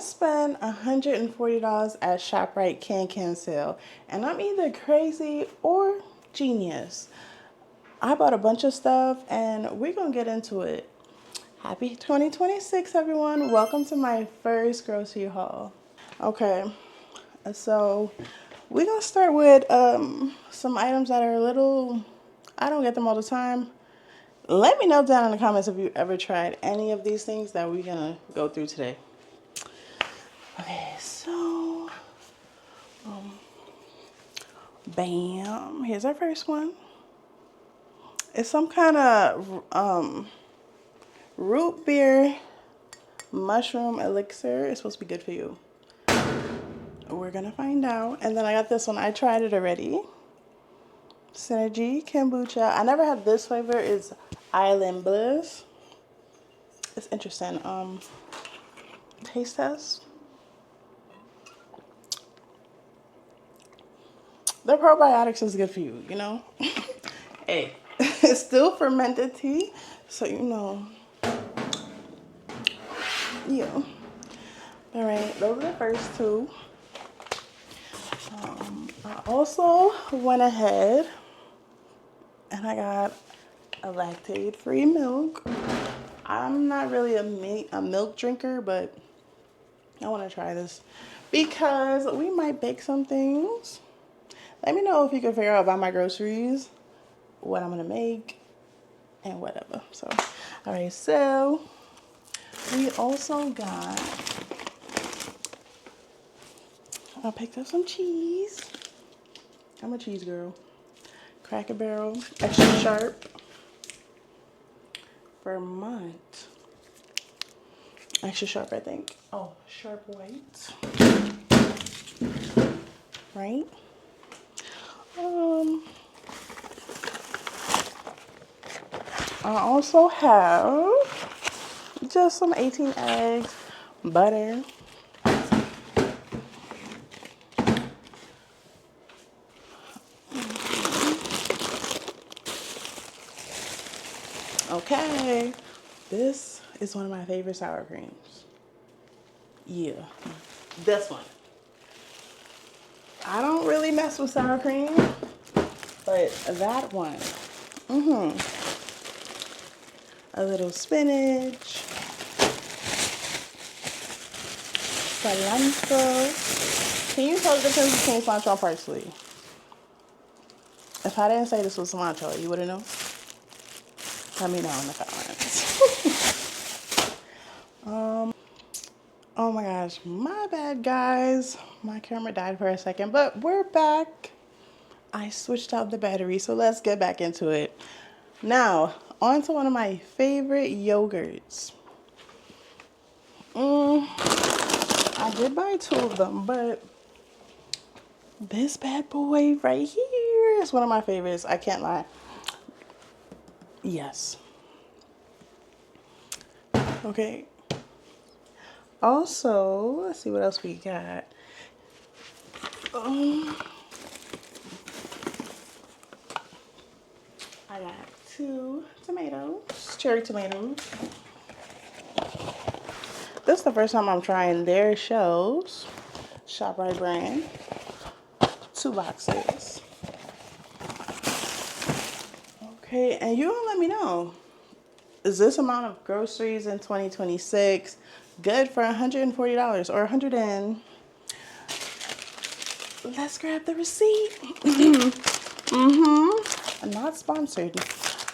spent $140 at ShopRite can sale, and I'm either crazy or genius. I bought a bunch of stuff and we're gonna get into it. Happy 2026, everyone. Welcome to my first grocery haul. Okay, so we're gonna start with some items that are a little, I don't get them all the time. Let me know down in the comments if you ever tried any of these things that we're gonna go through today. Okay, so bam, here's our first one. It's some kind of root beer mushroom elixir. It's supposed to be good for you. We're gonna find out. And then I got this one. I tried it already. Synergy kombucha. I never had this flavor. It's Island Bliss. It's interesting. Taste test. The probiotics is good for you, you know? Hey, it's still fermented tea, so you know. Yeah. All right, those are the first two. I also went ahead and I got a lactate-free milk. I'm not really a milk drinker, but I want to try this because we might bake some things. Let me know if you can figure out by my groceries what I'm gonna make and whatever. So, all right, so we also got, I picked up some cheese. I'm a cheese girl. Cracker Barrel, extra sharp. Vermont. Extra sharp, I think. Oh, sharp white. Right? I also have just some 18 eggs, butter. Okay, this is one of my favorite sour creams. Yeah, this one. I don't really mess with sour cream, but that one. A little spinach, cilantro. Can you tell the difference between cilantro and parsley? If I didn't say this was cilantro, you wouldn't know? Let me know in the comments. Oh my gosh, my bad guys. My camera died for a second, but we're back. I switched out the battery, so let's get back into it. Now, on to one of my favorite yogurts. I did buy two of them, but this bad boy right here is one of my favorites. I can't lie. Yes. Okay. Also, let's see what else we got. I got 2 tomatoes, cherry tomatoes. This is the first time I'm trying their shells. ShopRite brand. 2 boxes. Okay, and you don't let me know. Is this amount of groceries in 2026 good for $140 or 100 and... Let's grab the receipt. Not sponsored.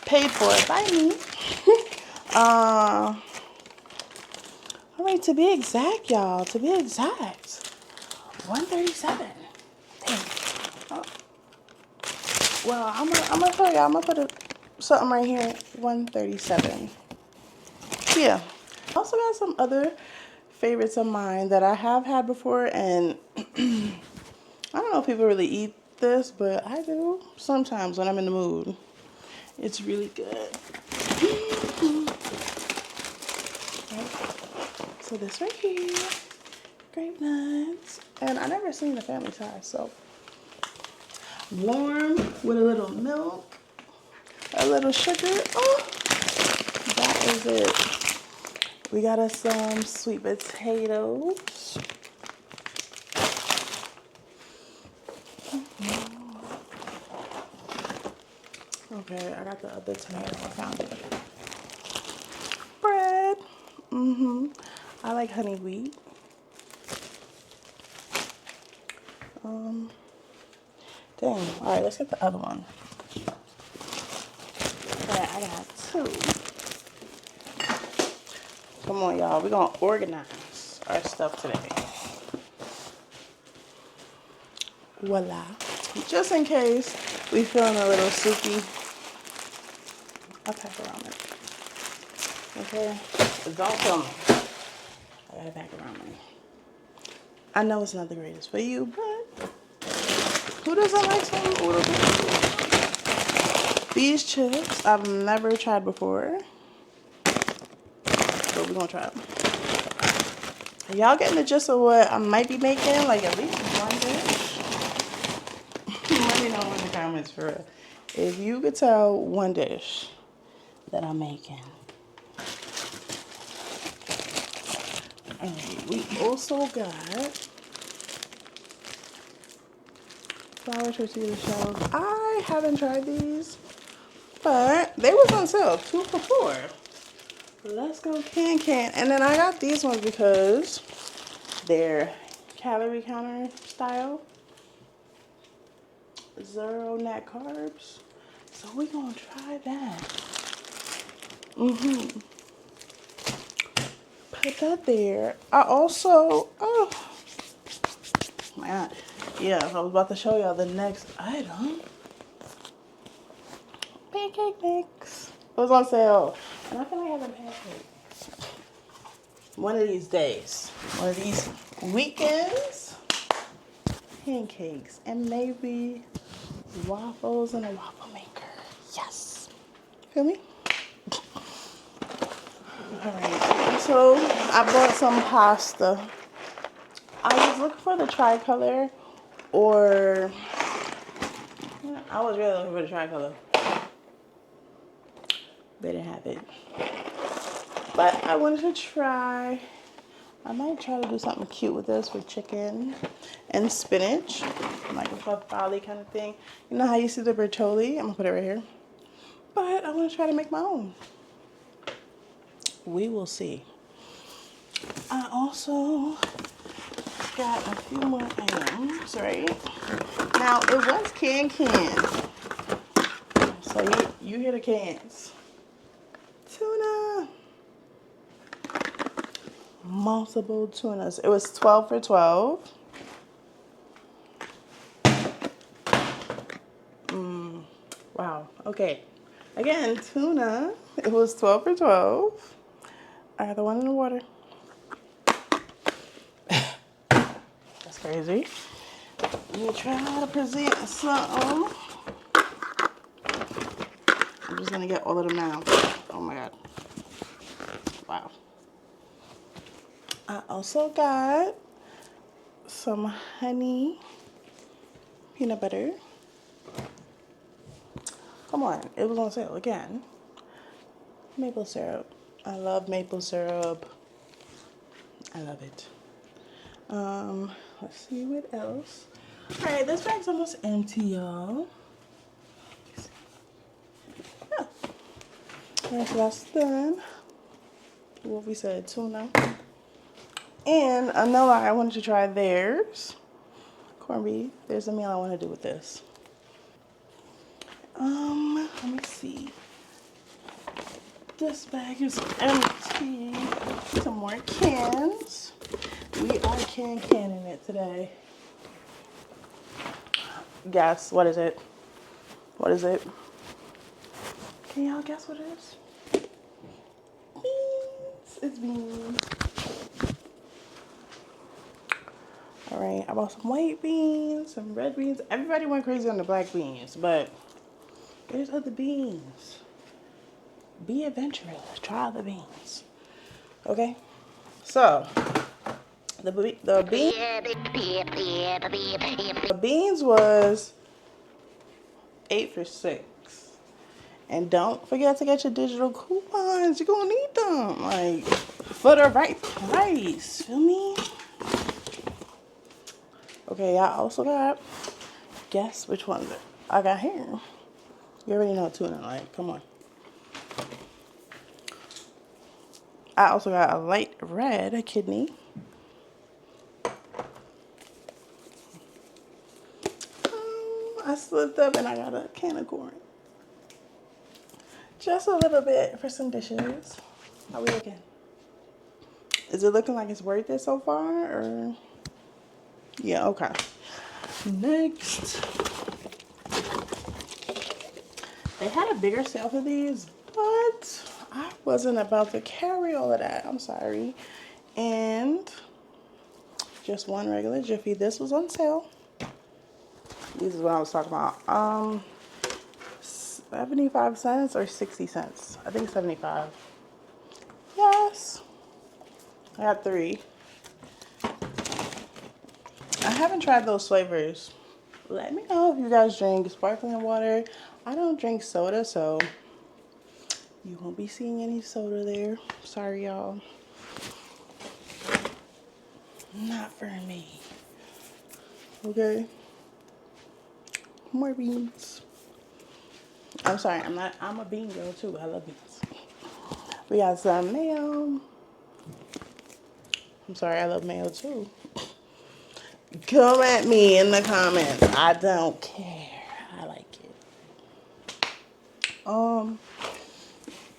Paid for by me. All right, to be exact, y'all. To be exact. 137. Dang. Well, I'm gonna show y'all. I'm gonna put something right here. 137. Yeah. Also got some other favorites of mine that I have had before, and I don't know if people really eat this, but I do sometimes when I'm in the mood. It's really good. So this right here, grape nuts, and I never seen the family size, so warm with a little milk, a little sugar. Oh, that is it. We got us some sweet potatoes. Okay, I got the other tomato. I found it. Bread. I like honey wheat. Dang. All right, let's get the other one. All right, I got two. Come on, y'all. We're gonna organize our stuff today. Voila. Just in case we feeling a little soupy, I'll pack around it. Okay? Don't kill me. I gotta pack around me. I know it's not the greatest for you, but who doesn't like some oodle doo? These chips I've never tried before, but we're gonna try them. Are y'all getting the gist of what I might be making? Like at least one dish? Let me know in the comments for real. If you could tell one dish that I'm making. Alright, we also got flour tortilla shells. I haven't tried these, but they was on sale, 2 for $4. Let's go can. And then I got these ones because they're calorie counter style. 0 net carbs. So we're gonna try that. Put that there. I also, oh my God. Yeah, I was about to show y'all the next item. Pancake mix. It was on sale. And I feel like having pancakes. One of these days. One of these weekends. Pancakes. And maybe waffles in a waffle maker. Yes. Feel me? Alright. So I bought some pasta. I was looking for the tricolor, or I was really looking for the tricolor. They didn't have it. But I wanted to try, I might try to do something cute with this with chicken and spinach. Like a farfalle kind of thing. You know how you see the bertolli? I'm going to put it right here. But I want to try to make my own. We will see. I also got a few more items, right? Now, it was can. So you hear the cans. Tuna. Multiple tunas. It was 12 for $12. Wow. Okay. Again, tuna. It was 12 for $12. I got the one in the water. That's crazy. Let me try to present something. I'm just gonna get all of them now. Oh my God. Wow. I also got some honey peanut butter. Come on, it was on sale again. Maple syrup. I love maple syrup. I love it. Let's see what else. All right, this bag's almost empty, y'all. Yeah. Alright, so that's done. What we said, tuna. And another I wanted to try theirs. Corned beef. There's a meal I want to do with this. Let me see. This bag is empty. Some more cans. We are canning it today. Guess, what is it? What is it? Can y'all guess what it is? Beans. It's beans. All right, I bought some white beans, some red beans. Everybody went crazy on the black beans, but there's other beans. Be adventurous. Try the beans. Okay? So, the beans was 8 for $6. And don't forget to get your digital coupons. You're gonna need them, like, for the right price. Feel me? Okay, I also got, guess which one I got here. You already know tuna, like, come on. I also got a light red kidney. I slipped up and I got a can of corn. Just a little bit for some dishes. How we looking? Is it looking like it's worth it so far, or? Yeah, okay. Next. They had a bigger sale for these, but I wasn't about to carry all of that. I'm sorry. And just one regular Jiffy. This was on sale. This is what I was talking about. 75 cents or 60 cents. I think 75. Yes. I got 3. I haven't tried those flavors. Let me know if you guys drink sparkling water. I don't drink soda, so you won't be seeing any soda there. Sorry, y'all. Not for me. Okay. More beans. I'm sorry, I'm a bean girl too. I love beans. We got some mayo. I'm sorry, I love mayo too. Come at me in the comments. I don't care. I like it.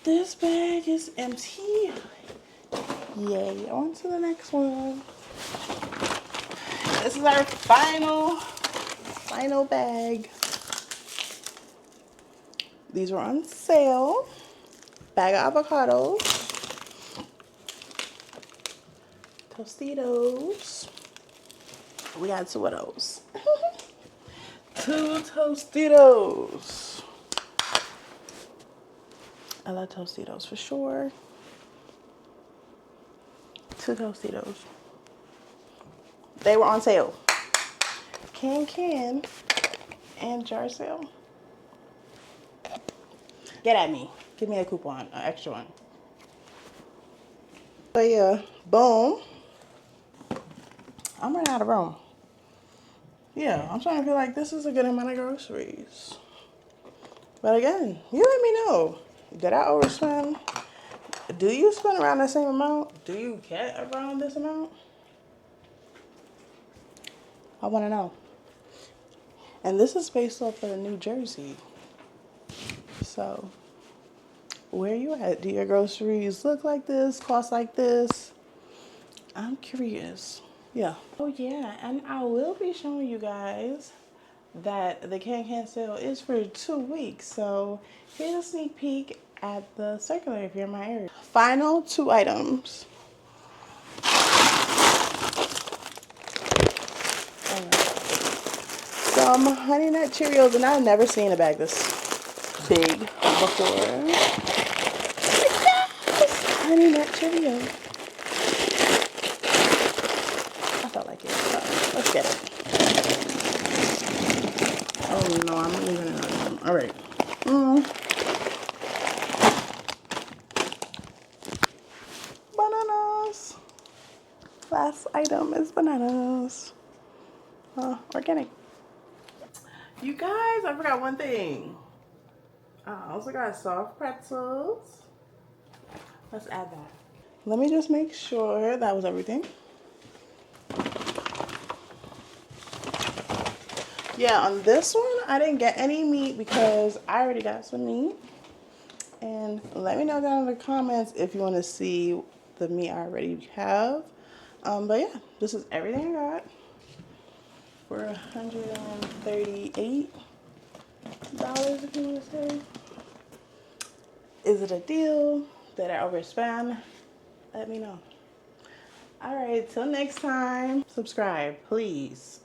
This bag is empty. Yay. On to the next one. This is our final bag. These were on sale. Bag of avocados. Tostitos. We got 2 of those. 2 Tostitos. I love Tostitos for sure. 2 Tostitos. They were on sale. Can and jar sale. Get at me. Give me a coupon, an extra one. But yeah, boom. I'm running out of room. Yeah, I'm trying to feel like this is a good amount of groceries. But again, you let me know. Did I overspend? Do you spend around the same amount? Do you get around this amount? I want to know. And this is based off of New Jersey. So, where you at? Do your groceries look like this? Cost like this? I'm curious. Yeah. Oh yeah, and I will be showing you guys that the can sale is for 2 weeks. So here's a sneak peek at the circular if you're in my area. Final 2 items. Some Honey Nut Cheerios, and I've never seen a bag this big before. Yes! Honey Nut Cheerios. I felt like it, so let's get it. Oh no, I'm leaving it on. All right. Bananas. Last item is bananas. Organic. You guys, I forgot one thing. I also got soft pretzels. Let's add that. Let me just make sure that was everything. Yeah, on this one, I didn't get any meat because I already got some meat. And let me know down in the comments if you want to see the meat I already have. But yeah, this is everything I got for $138, if you want to say. Is it a deal? Did I overspend? Let me know. All right, till next time. Subscribe, please.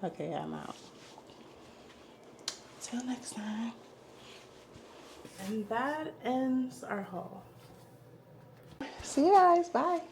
Okay, I'm out. Till next time. And that ends our haul. See you guys. Bye.